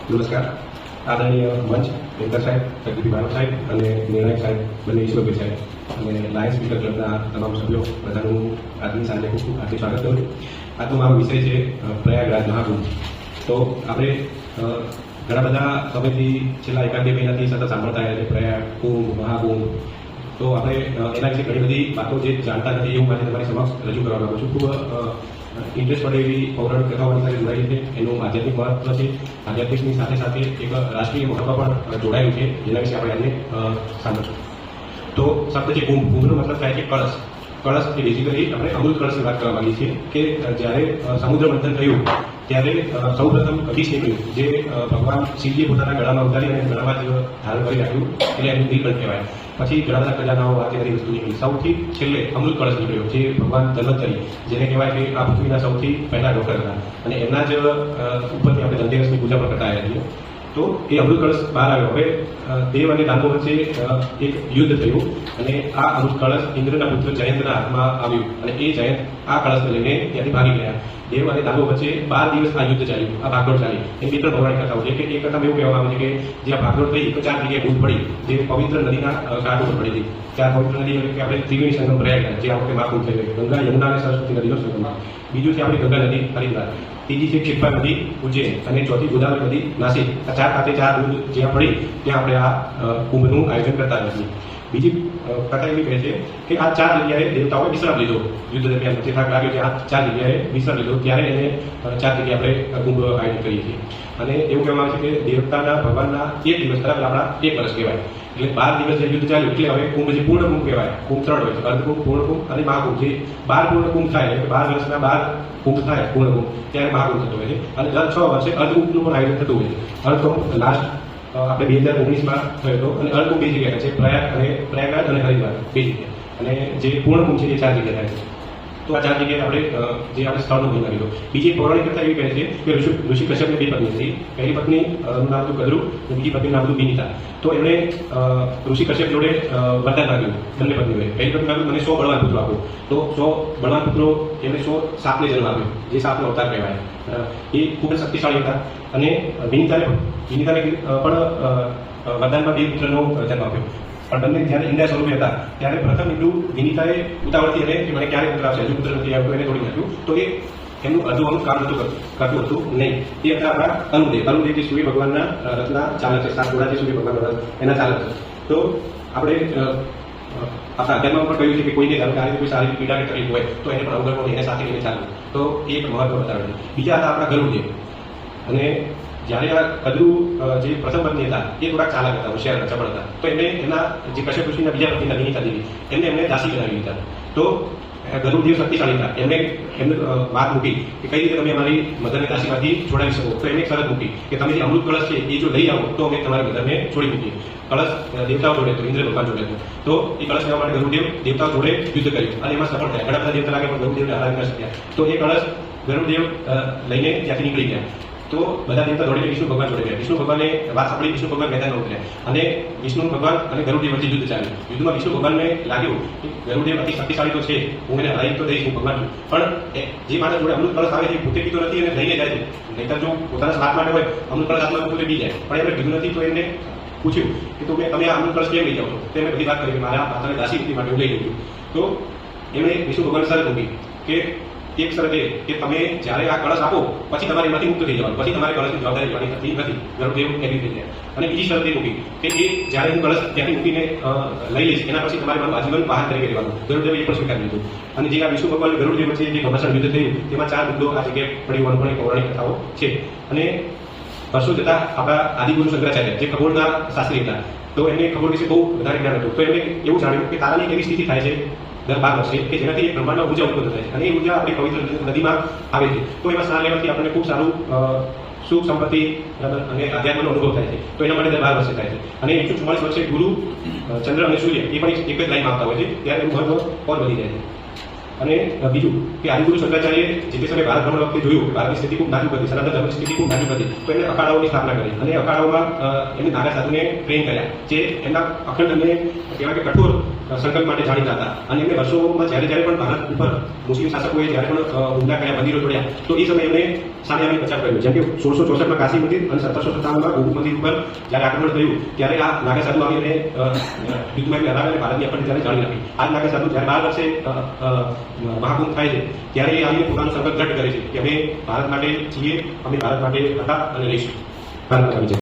નમસ્કાર. આદરણીય મંચ વેંકટ સાહેબ, જગદીપ માનવ સાહેબ અને નિર્ણાયક સાહેબ, બંને ઈશ્વરભાઈ સાહેબ અને લાયન્સ સ્પીકર ક્લબના તમામ સભ્યો બધાનું આજની સાંજે ખૂબ ખૂબ હાર્દિક સ્વાગત કરું છું. આજનો મારો વિષય છે પ્રયાગરાજ મહાકુંભ. તો આપણે ઘણા બધા સમયથી છેલ્લા એકાદ બે મહિનાથી સતત સાંભળતા આવ્યા છે પ્રયાગ કુંભ, મહાકુંભ. તો આપણે એના વિશે ઘણી બધી વાતો જે જાણતા નથી એવું માટે તમારી સમક્ષ રજૂ કરવા માંગુ છું. ખૂબ ઇન્ટરેસ્ટ પડે એવી પૌરાણિક કથાઓની સાથે જોડાયેલી છે. એનું આધ્યાત્મિક મહત્વ છે. આધ્યાત્મિકની સાથે સાથે એક રાષ્ટ્રીય મહત્વ પણ જોડાયેલું છે, જેના વિશે આપણે એમને સાંભળશું. તો શબ્દ છે કુંભ. કુંભનો મતલબ થાય છે કળશ. કળશ એ બેઝિકલી આપણે અમૃત કળશની વાત કરવા માંગીએ છીએ કે જ્યારે સમુદ્ર મંથન થયું ત્યારે સૌ પ્રથમ કવિશ નીકળ્યું, જે ભગવાન શિવજીએ પોતાના ગળામાં ઉતારી અને ગળામાં જ ધારણ કરી રાખ્યું, એટલે એનું નીલકંઠ કહેવાય. પછી ઘણા બધા ખજાનાઓ આ બધી વસ્તુ નીકળી. સૌથી છેલ્લે અમૃત કળશ નીકળ્યો, જે ભગવાન ધન્વંતરી, જેને કહેવાય કે આ પૃથ્વીના સૌથી પહેલા ડોક્ટર હતા, અને એમના જ ઉપરથી આપણે ધનતેરસની પૂજા પણ કરતા આવ્યા છીએ. તો એ અમૃત કળશ બહાર આવ્યો. હવે દેવ અને દાનવો વચ્ચે એક યુદ્ધ થયું અને આ અમૃત કળશ ઇન્દ્રના પુત્ર જયંતના હાથમાં આવ્યું, અને એ જયંત આ કળશને લઈને ત્યાંથી ભાગી ગયા. દેવ અને દાનવો વચ્ચે 12 દિવસ આ યુદ્ધ ચાલ્યું, આ ભાગદોડ ચાલી. એની બે ત્રણ પૌરાણિક કથાઓ છે કે એક કથામાં એવું કહેવામાં આવે છે કે જે આ ભાગદોડ થઈ 4 જગ્યાએ ભૂત પડી, જે પવિત્ર નદીના કાંઠ ઉપર પડી હતી. 4 પવિત્ર નદી એટલે કે આપણે ત્રિવેણી સંગમ પ્રયાગરાજ, જે આ વખતે મહાકુંભ થઈ ગયો, ગંગા, યમુના અને સરસ્વતી નદીનો સંગમ. બીજું છે આપણી ગંગા નદી હરિદ્વાર, ત્રીજી છે ક્ષિપ્રા નદી ઉજ્જૈન, અને ચોથી ગોદાવરી નદી નાસિક. આ 4 ખાતે 4 દૂધ જ્યાં પડી ત્યાં આપણે આ કુંભનું આયોજન કરતા છીએ. બીજી કથા એવી કહે છે કે આ 4 જગ્યાએ દેવતાઓએ વિશ્રામ લીધો. યુદ્ધ દરમિયાન જે થાક લાગ્યો ત્યાં 4 જગ્યાએ વિશ્રામ લીધો, ત્યારે એને 4 જગ્યાએ આપણે કુંભ આયોજન કરીએ છીએ. અને એવું કહેવામાં આવે છે કે દેવતાના ભગવાનના એક દિવસ બરાબર આપણા એક વર્ષ કહેવાય. એટલે 12 દિવસ જે યુદ્ધ ચાલ્યું એટલે હવે કુંભ જે પૂર્ણ કુંભ કહેવાય. કુંભ 3 હોય છે, અર્ધકુંભ, પૂર્ણ કુંભ અને મહાકુંભ. જે 12 પૂર્ણ કુંભ થાય એટલે 12 વર્ષના 12 કુંભ થાય પૂર્ણ કુંભ, ત્યારે મહાકુંભ થતો હોય છે. અને દર 6 વર્ષે અર્ધકુંભનું પણ આયોજન થતું હોય છે. અર્ધકુંભ લાસ્ટ આપણે 2019માં થયો હતો, અને અર્ધકુંભ 2 જગ્યાએ છે, પ્રયાગરાજ અને હરિદ્વાર 2 જગ્યાએ. અને જે પૂર્ણ કુંભ છે એ 4 જગ્યાએ થાય છે. તો આ 4 જગ્યાએ આપણે સ્થળનો મહિમા લીધો. બીજી પૌરાણિક કથા એવી કહે છે કે ઋષિ કશ્યપની 2 પત્ની હતી. પહેલી પત્નીનું નામ હતું કદ્રુ, અને બીજી પત્નીનું નામ હતું વિનિતા. તો એમણે ઋષિ કશ્યપ જોડે વરદાન માંગ્યું બંને પત્નીઓએ. પહેલી પત્ની માંગ્યું મને 100 બળવાન પુત્રો આપો. તો 100 બળવાન પુત્રો એમણે 100 સાપને જન્મ આપ્યો, જે સાપનો અવતાર કહેવાય. એ ખૂબ જ શક્તિશાળી હતા. અને વિનિતાને પણ વરદાનમાં 2 પુત્રનો જન્મ આપ્યો. પણ બંને જ્યારે ઈંડા સ્વરૂપે હતા ત્યારે પ્રથમ ઈંડું વિનિતાએ ઉતાવળથી એને કે મને ક્યારે પુત્ર આવશે, હજુ પુત્ર નથી આવ્યો, એને તોડી નાખ્યું. તો એ એમનું અમુક કામ કરતું હતું નહીં. એ હતા આપણા અનુદેવ. અનુદેવ જે સૂર્ય ભગવાનના રથના ચાલક છે. 7 ઘોડા જે સૂર્ય ભગવાનના રથ એના ચાલક છે. તો આપણે આપણા અધ્યાત્મમાં પણ કહ્યું છે કે કોઈને ધારો કે કોઈ શારીરિક પીડા કે તકલીફ હોય તો એને પણ અવગણવો, એને સાથે લઈને ચાલવું. તો એ એક મહત્વ બતાવે છે. બીજા હતા આપણા ગરુડદેવ. અને જ્યારે આ કદ્રુ જે પ્રથમ પત્ની હતા એ થોડાક ચાલક હતા, હોશિયાર ચપળ હતા. તો એમને એમના જે કશ્યપ ઋષિના બીજા પત્નીના વિનિતા દેવી એમને દાસી બનાવી દીધા. તો ગરુડદેવ શક્તિશાળી હતા. એમને વાત મૂકી કે કઈ રીતે તમે અમારી મધરને દાસીમાંથી છોડાવી શકો. તો એમને એક શરત મૂકી કે તમે જે અમૃત કળશ છે એ જો લઈ આવો તો અમે તમારી મધરને છોડી મૂકીએ. કળશ દેવતાઓ જોડે તો ઇન્દ્ર ભગવાન જોડે. તો એ કળશ લેવા માટે ગરુડદેવ દેવતાઓ જોડે યુદ્ધ કર્યું, અને એમાં સફળ થયા. ઘણા બધા દેવતા લાગે પણ ગરુડદેવને હરાવી ન શક્યા. તો એ કળશ ગરુડદેવ લઈને ત્યાંથી નીકળી ગયા. તો બધા દેવતા દોડીને વિષ્ણુ ભગવાન જોડે ગયા. વિષ્ણુ ભગવાને વાત સાંભળી, વિષ્ણુ ભગવાન મેદાનમાં ઉતર્યા, અને વિષ્ણુ ભગવાન અને ગરુડદેવ વચ્ચે યુદ્ધ ચાલ્યું. યુદ્ધમાં વિષ્ણુ ભગવાનને લાગ્યું કે ગરુડદેવ અતિ શક્તિશાળી તો છે, હું એને હરાવી તો દઈશ, હું ભગવાન છું. પણ જે માણસ જોડે અમૃત કળશ આવે છે પોતે પીતો નથી અને લઈને જાય છે. નહીંતર જો પોતાના સ્વાદ માટે હોય અમૃત કળશ હાથમાં પોતે પી જાય. પણ એમને કીધું નથી. તો એમને પૂછ્યું કે તમે આ અમૃત કળશ કેમ લઈ જાઓ છો? તો એમને બધી વાત કરી કે મારા માતાને દાસી હતી માટે હું લઈ લઉં છું. તો એમણે વિષ્ણુ ભગવાન શરત મૂકી કે એક શરત એ કે તમે જ્યારે આ કળશ આપો પછી તમારે એમાંથી મુક્ત થઈ જવાનું, પછી તમારે કળશની જવાબદારી લેવાની થતી નથી. ગરુડદેવ એગ્રી થઈ ગયા. અને બીજી શરત એ મૂકી કે એ જ્યારે હું કળશ ત્યાંથી મૂકીને લઈ લઈશ એના પછી તમારે મારું આજીવન વાહન તરીકે રહેવાનું. ગરુડદેવે એ પણ સ્વીકારી લીધું. અને જે આ વિષ્ણુ ભગવાન ગરુડદેવ વચ્ચે જે ઘમાસાન યુદ્ધ થયું તેમાં 4 મુદ્દો આ જગ્યાએ પડી હોવાનું પણ એક પૌરાણિક કથાઓ છે. અને વર્ષો જતા આપણા આદિગુરુ શંકરાચાર્ય જે ખગોળના શાસ્ત્રી હતા, તો એમને ખગોળ વિશે બહુ વધારે જ્ઞાન હતું. તો એમને એવું જાણ્યું કે તારાની એવી સ્થિતિ થાય છે દર 12 વર્ષે કે જેનાથી એક બ્રહ્માંડમાં ઉર્જા ઉત્પન્ન થાય છે, અને એ ઉર્જા આપણી પવિત્ર નદીમાં આવે છે. તો એમાં સ્નાન લેવાથી આપણને ખૂબ સારું સુખ સંપત્તિ અને આધ્યાત્મનો અનુભવ થાય છે. તો એના માટે દર 12 વર્ષે થાય છે. અને 144 વર્ષે ગુરુ, ચંદ્ર અને સૂર્ય એ પણ એક જ લાઈનમાં આવતા હોય છે, ત્યારે એનું મહત્વ ઓર વધી જાય છે. અને બીજું કે આદિગુરુ શંકરાચાર્યએ જે તે સમયે ભારત ભ્રમણ વખતે જોયું કે ભારતની સ્થિતિ ખૂબ નાજુક હતી, સનાતન ધર્મની સ્થિતિ ખૂબ નાજુક હતી. તો એમણે અખાડાઓની સ્થાપના કરી, અને અખાડાઓમાં એમને નાગા સાધુને ટ્રેન કર્યા, જે એમના અખંડ અને કહેવાય કે કઠોર સંકલ્પ માટે જાણીતા હતા અને એમને વર્ષોમાં જ્યારે પણ ભારત ઉપર મુસ્લિમ શાસકોએ જ્યારે પણ હુમલા કર્યા, મંદિરો તોડ્યા, તો એ સમયે એમને સામે આવી બચાવ કર્યો. જેમ કે 1664માં કાશી મંદિર અને 1757માં ગોકુળ મંદિર ઉપર જ્યારે આક્રમણ થયું ત્યારે આ નાગા સાધુ આવી અને યુદ્ધમાં એમને હરાવે અને ભારતની આપણને ત્યારે જાણી રાખી. આ નાગા સાધુ જ્યારે 12 વર્ષે મહાકુંભ થાય છે ત્યારે એ આવીને પોતાનો સંકલ્પ દ્રઢ કરે છે કે અમે ભારત માટે છીએ, અમે ભારત માટે હતા અને રહીશું. ભારત માતા ની જય.